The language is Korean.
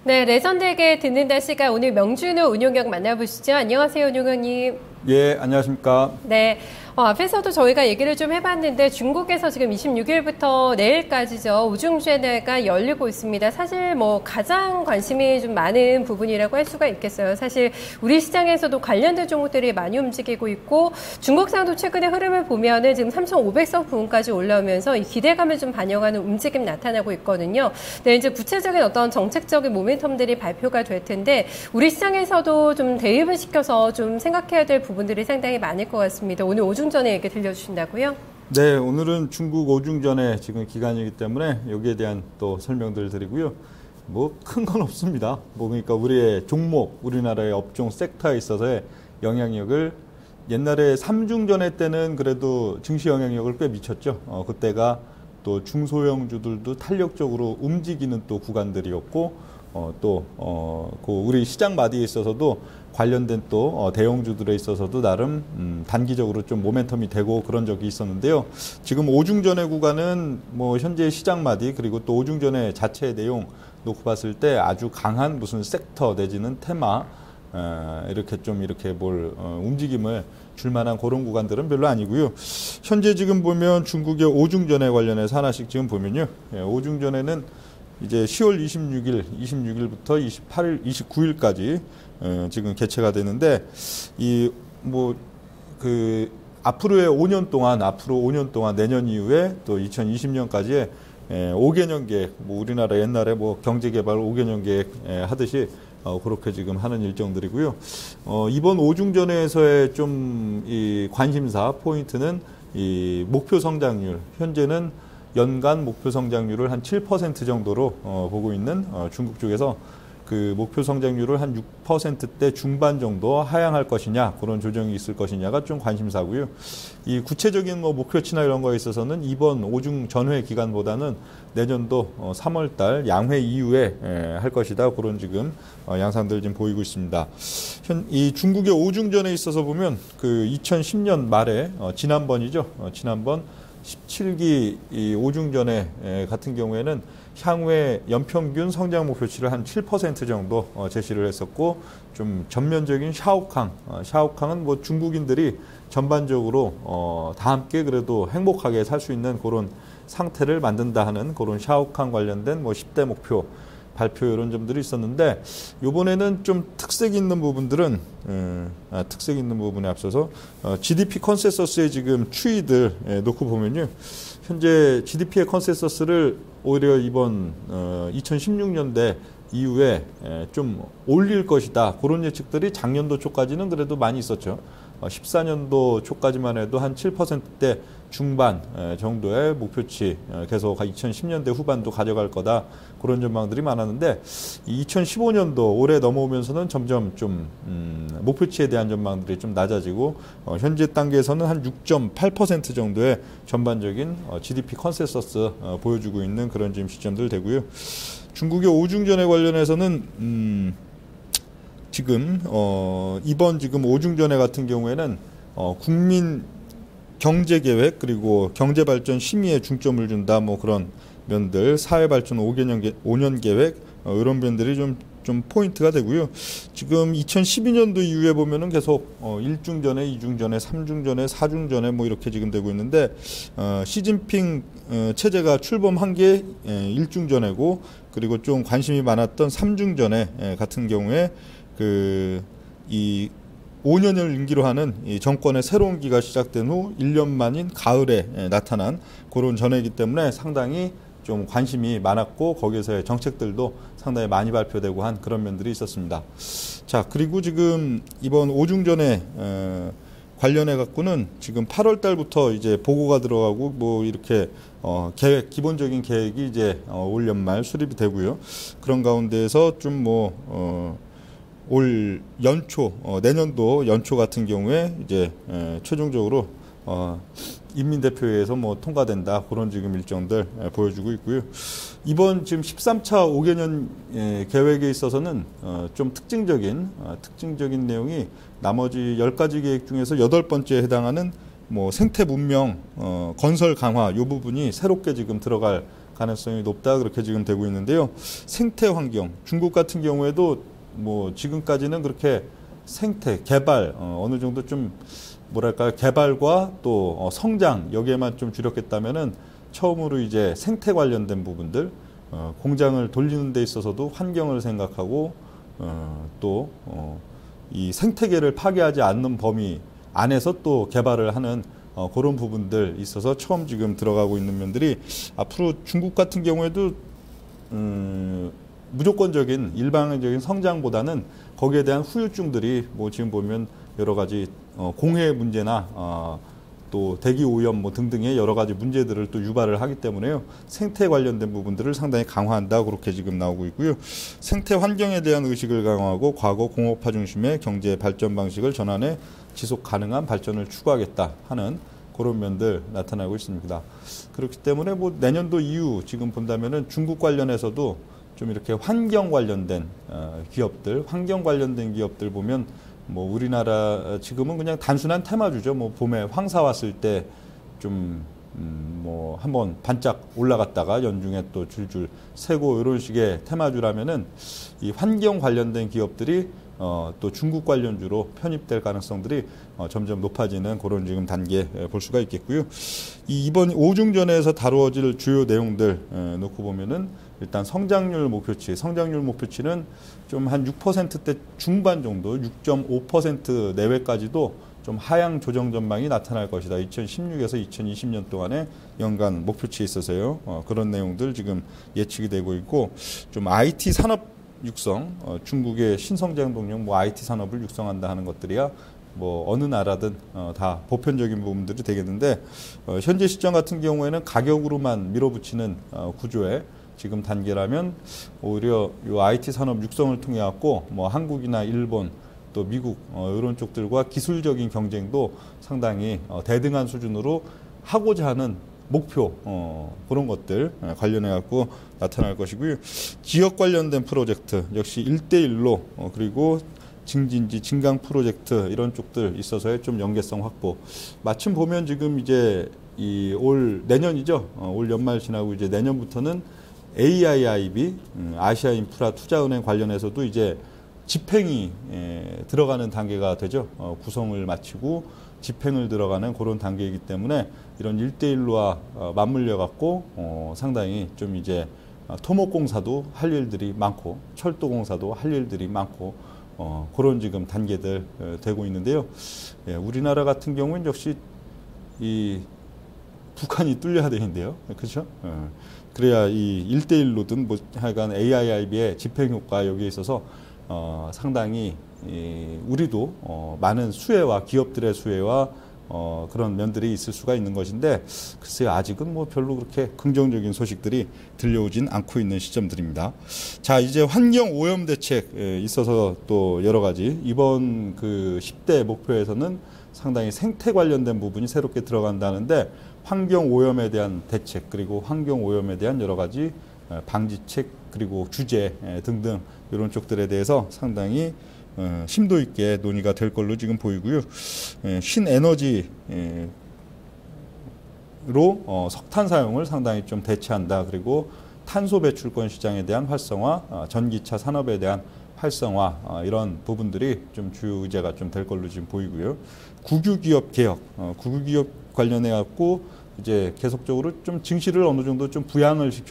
네, 레전드에게 듣는다 시간 오늘 명준호 운용경 만나보시죠. 안녕하세요, 운용경님. 예, 안녕하십니까. 네. 앞에서도 저희가 얘기를 좀 해봤는데 중국에서 지금 26일부터 내일까지죠. 우중제네가 열리고 있습니다. 사실 뭐 가장 관심이 좀 많은 부분이라고 할 수가 있겠어요. 사실 우리 시장에서도 관련된 종목들이 많이 움직이고 있고 중국상도 최근의 흐름을 보면은 지금 3,500선 부근까지 올라오면서 이 기대감을 좀 반영하는 움직임 나타나고 있거든요. 네, 이제 구체적인 어떤 정책적인 모멘텀들이 발표가 될 텐데 우리 시장에서도 좀 대입을 시켜서 좀 생각해야 될 부분들이 상당히 많을 것 같습니다. 오늘 오중전에 얘기 들려주신다고요? 네, 오늘은 중국 오중전에 지금 기간이기 때문에 여기에 대한 또 설명들을 드리고요. 뭐 큰 건 없습니다. 뭐 그러니까 우리의 종목, 우리나라의 업종 섹터에 있어서의 영향력을 옛날에 삼중전에 때는 그래도 증시 영향력을 꽤 미쳤죠. 그때가 또 중소형주들도 탄력적으로 움직이는 또 구간들이었고 그 우리 시장 마디에 있어서도 관련된 또 대형주들에 있어서도 나름 단기적으로 좀 모멘텀이 되고 그런 적이 있었는데요. 지금 오중전의 구간은 뭐 현재 시장 마디 그리고 또 오중전의 자체의 내용 놓고 봤을 때 아주 강한 무슨 섹터 내지는 테마 이렇게 좀 이렇게 움직임을 줄 만한 그런 구간들은 별로 아니고요. 현재 지금 보면 중국의 오중전에 관련해서 하나씩 지금 보면요. 오중전에는 이제 10월 26일부터 28일, 29일까지 지금 개최가 되는데 앞으로 5년 동안 내년 이후에 또 2020년까지의 5개년 계획, 뭐 우리나라 옛날에 뭐 경제개발 5개년 계획 하듯이 그렇게 지금 하는 일정들이고요. 이번 오중전에서의 좀 이 관심사 포인트는 이 목표 성장률, 현재는 연간 목표 성장률을 한 7% 정도로 보고 있는 중국 쪽에서 그 목표 성장률을 한 6%대 중반 정도 하향할 것이냐, 그런 조정이 있을 것이냐가 좀 관심사고요. 이 구체적인 뭐 목표치나 이런 거에 있어서는 이번 오중 전회 기간보다는 내년도 3월달 양회 이후에 할 것이다. 그런 지금 양상들 지금 보이고 있습니다. 이 중국의 오중전에 있어서 보면 그 2010년 말에 지난번 17기 이 오중전에 같은 경우에는 향후에 연평균 성장 목표치를 한 7% 정도 제시를 했었고, 좀 전면적인 샤오캉은 뭐 중국인들이 전반적으로 다 함께 그래도 행복하게 살 수 있는 그런 상태를 만든다 하는 그런 샤오캉 관련된 뭐 10대 목표 발표 이런 점들이 있었는데, 이번에는 좀 특색 있는 부분들은 특색 있는 부분에 앞서서 GDP 컨센서스의 지금 추이들 놓고 보면요, 현재 GDP의 컨센서스를 오히려 이번 2016년대 이후에 좀 올릴 것이다, 그런 예측들이 작년도 초까지는 그래도 많이 있었죠. 14년도 초까지만 해도 한 7%대 중반 정도의 목표치 계속 2010년대 후반도 가져갈 거다, 그런 전망들이 많았는데 2015년도 올해 넘어오면서는 점점 좀 목표치에 대한 전망들이 좀 낮아지고 현재 단계에서는 한 6.8% 정도의 전반적인 GDP 컨센서스 보여주고 있는 그런 지금 시점들 되고요. 중국의 오중전에 관련해서는 지금 이번 지금 오중전에 같은 경우에는 국민 경제계획 그리고 경제발전 심의에 중점을 준다, 뭐 그런 면들, 사회발전 5년 계획 이런 면들이 좀 포인트가 되고요. 지금 2012년도 이후에 보면은 계속 1중전에, 2중전에, 3중전에, 4중전에 뭐 이렇게 지금 되고 있는데, 시진핑 체제가 출범한 게 1중전이고, 그리고 좀 관심이 많았던 3중전에 같은 경우에 이 5년을 임기로 하는 이 정권의 새로운 기가 시작된 후 1년 만인 가을에 나타난 그런 전회이기 때문에 상당히 좀 관심이 많았고, 거기에서의 정책들도 상당히 많이 발표되고 한 그런 면들이 있었습니다. 자, 그리고 지금 이번 오중전에 관련해 갖고는 지금 8월 달부터 이제 보고가 들어가고 뭐 이렇게 기본적인 계획이 이제 올 연말 수립이 되고요. 그런 가운데에서 좀 올 연초, 내년도 연초 같은 경우에 이제 최종적으로 인민대표회에서 뭐 통과된다, 그런 지금 일정들 보여주고 있고요. 이번 지금 13차 5개년 계획에 있어서는 좀 특징적인 내용이 나머지 10가지 계획 중에서 8번째에 해당하는 뭐 생태 문명 건설 강화 이 부분이 새롭게 지금 들어갈 가능성이 높다 그렇게 지금 되고 있는데요. 생태 환경, 중국 같은 경우에도 뭐 지금까지는 그렇게 생태 개발 어느 정도 좀 뭐랄까 개발과 또 성장 여기에만 좀 주력했다면은 처음으로 이제 생태 관련된 부분들 공장을 돌리는 데 있어서도 환경을 생각하고 또 이 생태계를 파괴하지 않는 범위 안에서 또 개발을 하는 그런 부분들 있어서 처음 지금 들어가고 있는 면들이 앞으로 중국 같은 경우에도 무조건적인 일방적인 성장보다는 거기에 대한 후유증들이 뭐 지금 보면 여러 가지 공해 문제나 또 대기 오염 뭐 등등의 여러 가지 문제들을 또 유발을 하기 때문에요. 생태 관련된 부분들을 상당히 강화한다 그렇게 지금 나오고 있고요. 생태 환경에 대한 의식을 강화하고 과거 공업화 중심의 경제 발전 방식을 전환해 지속 가능한 발전을 추구하겠다 하는 그런 면들 나타나고 있습니다. 그렇기 때문에 뭐 내년도 이후 지금 본다면은 중국 관련해서도 좀 이렇게 환경 관련된 기업들, 환경 관련된 기업들 보면 뭐 우리나라 지금은 그냥 단순한 테마주죠. 뭐 봄에 황사 왔을 때 좀 뭐 한번 반짝 올라갔다가 연중에 또 줄줄 새고 이런 식의 테마주라면은 이 환경 관련된 기업들이 또 중국 관련주로 편입될 가능성들이 점점 높아지는 그런 지금 단계 볼 수가 있겠고요. 이번 오중전에서 다루어질 주요 내용들 놓고 보면은 일단 성장률 목표치는 좀 한 6%대 중반 정도, 6.5% 내외까지도 좀 하향 조정 전망이 나타날 것이다. 2016에서 2020년 동안의 연간 목표치에 있어서요. 그런 내용들 지금 예측이 되고 있고, 좀 IT 산업 육성, 중국의 신성장 동력, 뭐 IT 산업을 육성한다 하는 것들이야 뭐 어느 나라든 다 보편적인 부분들이 되겠는데, 현재 시점 같은 경우에는 가격으로만 밀어붙이는 구조에 지금 단계라면 오히려 이 IT 산업 육성을 통해 갖고 뭐 한국이나 일본 또 미국 이런 쪽들과 기술적인 경쟁도 상당히 대등한 수준으로 하고자 하는 목표 그런 것들 관련해 갖고 나타날 것이고요. 지역 관련된 프로젝트 역시 1대1로 그리고 증진지 증강 프로젝트 이런 쪽들 있어서의 좀 연계성 확보. 마침 보면 지금 이제 이 올 내년이죠. 올 연말 지나고 이제 내년부터는 AIIB 아시아 인프라 투자은행 관련해서도 이제 집행이 들어가는 단계가 되죠. 구성을 마치고 집행을 들어가는 그런 단계이기 때문에 이런 1대1로와 맞물려 갖고 상당히 좀 이제 토목공사도 할 일들이 많고 철도공사도 할 일들이 많고 그런 지금 단계들 되고 있는데요. 우리나라 같은 경우는 역시 이 북한이 뚫려야 되는데요. 그렇죠? 그래야 이 1대1로든 뭐 하여간 AIIB의 집행 효과 여기에 있어서 상당히 우리도 많은 수혜와 기업들의 수혜와 그런 면들이 있을 수가 있는 것인데, 글쎄요, 아직은 뭐 별로 그렇게 긍정적인 소식들이 들려오진 않고 있는 시점들입니다. 자, 이제 환경 오염 대책에 있어서 또 여러 가지 이번 그 10대 목표에서는 상당히 생태 관련된 부분이 새롭게 들어간다는데, 환경 오염에 대한 대책 그리고 환경 오염에 대한 여러 가지 방지책 그리고 규제 등등 이런 쪽들에 대해서 상당히 심도 있게 논의가 될 걸로 지금 보이고요. 신에너지로 석탄 사용을 상당히 좀 대체한다. 그리고 탄소 배출권 시장에 대한 활성화, 전기차 산업에 대한 활성화 이런 부분들이 좀 주요 의제가 좀 될 걸로 지금 보이고요. 국유기업 개혁, 국유기업 관련해 갖고 이제 계속적으로 좀 증시를 어느 정도 좀 부양을 시켜.